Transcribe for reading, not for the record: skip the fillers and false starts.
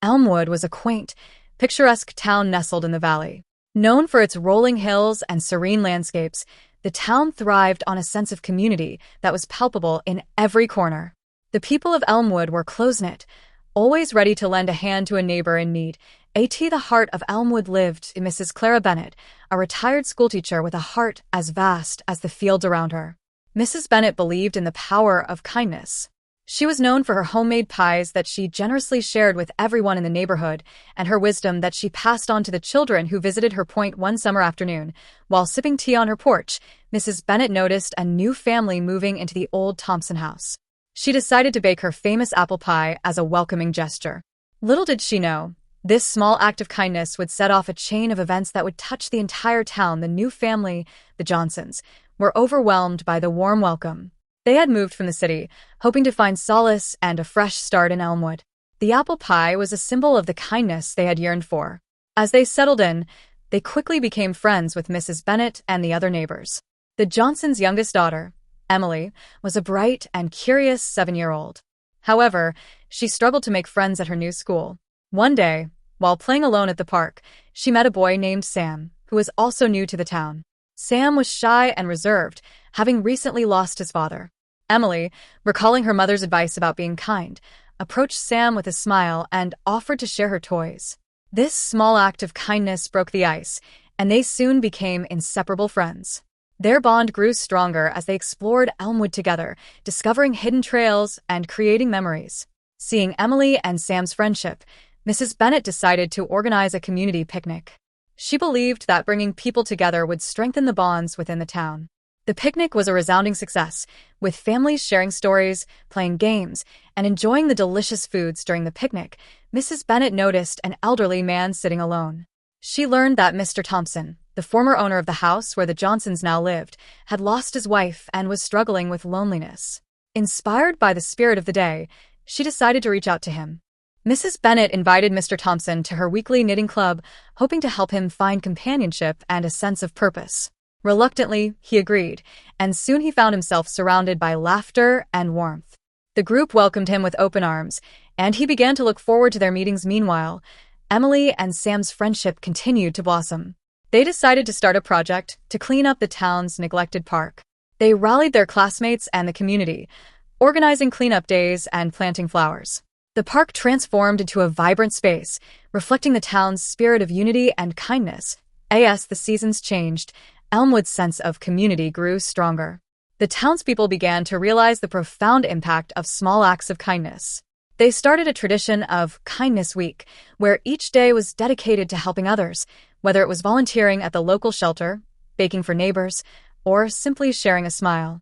Elmwood was a quaint, picturesque town nestled in the valley. Known for its rolling hills and serene landscapes, the town thrived on a sense of community that was palpable in every corner. The people of Elmwood were close-knit, always ready to lend a hand to a neighbor in need. At the heart of Elmwood lived Mrs. Clara Bennett, a retired schoolteacher with a heart as vast as the fields around her. Mrs. Bennett believed in the power of kindness. She was known for her homemade pies that she generously shared with everyone in the neighborhood, and her wisdom that she passed on to the children who visited her point one summer afternoon. While sipping tea on her porch, Mrs. Bennett noticed a new family moving into the old Thompson house. She decided to bake her famous apple pie as a welcoming gesture. Little did she know, this small act of kindness would set off a chain of events that would touch the entire town. The new family, the Johnsons, were overwhelmed by the warm welcome. They had moved from the city, hoping to find solace and a fresh start in Elmwood. The apple pie was a symbol of the kindness they had yearned for. As they settled in, they quickly became friends with Mrs. Bennett and the other neighbors. The Johnsons' youngest daughter, Emily, was a bright and curious 7-year-old. However, she struggled to make friends at her new school. One day, while playing alone at the park, she met a boy named Sam, who was also new to the town. Sam was shy and reserved, having recently lost his father. Emily, recalling her mother's advice about being kind, approached Sam with a smile and offered to share her toys. This small act of kindness broke the ice, and they soon became inseparable friends. Their bond grew stronger as they explored Elmwood together, discovering hidden trails and creating memories. Seeing Emily and Sam's friendship, Mrs. Bennett decided to organize a community picnic. She believed that bringing people together would strengthen the bonds within the town. The picnic was a resounding success, with families sharing stories, playing games, and enjoying the delicious foods. During the picnic, Mrs. Bennett noticed an elderly man sitting alone. She learned that Mr. Thompson, the former owner of the house where the Johnsons now lived, had lost his wife and was struggling with loneliness. Inspired by the spirit of the day, she decided to reach out to him. Mrs. Bennett invited Mr. Thompson to her weekly knitting club, hoping to help him find companionship and a sense of purpose. Reluctantly, he agreed, and soon he found himself surrounded by laughter and warmth. The group welcomed him with open arms, and he began to look forward to their meetings. Meanwhile, Emily and Sam's friendship continued to blossom. They decided to start a project to clean up the town's neglected park. They rallied their classmates and the community, organizing cleanup days and planting flowers. The park transformed into a vibrant space, reflecting the town's spirit of unity and kindness. As the seasons changed, Elmwood's sense of community grew stronger. The townspeople began to realize the profound impact of small acts of kindness. They started a tradition of Kindness Week, where each day was dedicated to helping others, whether it was volunteering at the local shelter, baking for neighbors, or simply sharing a smile.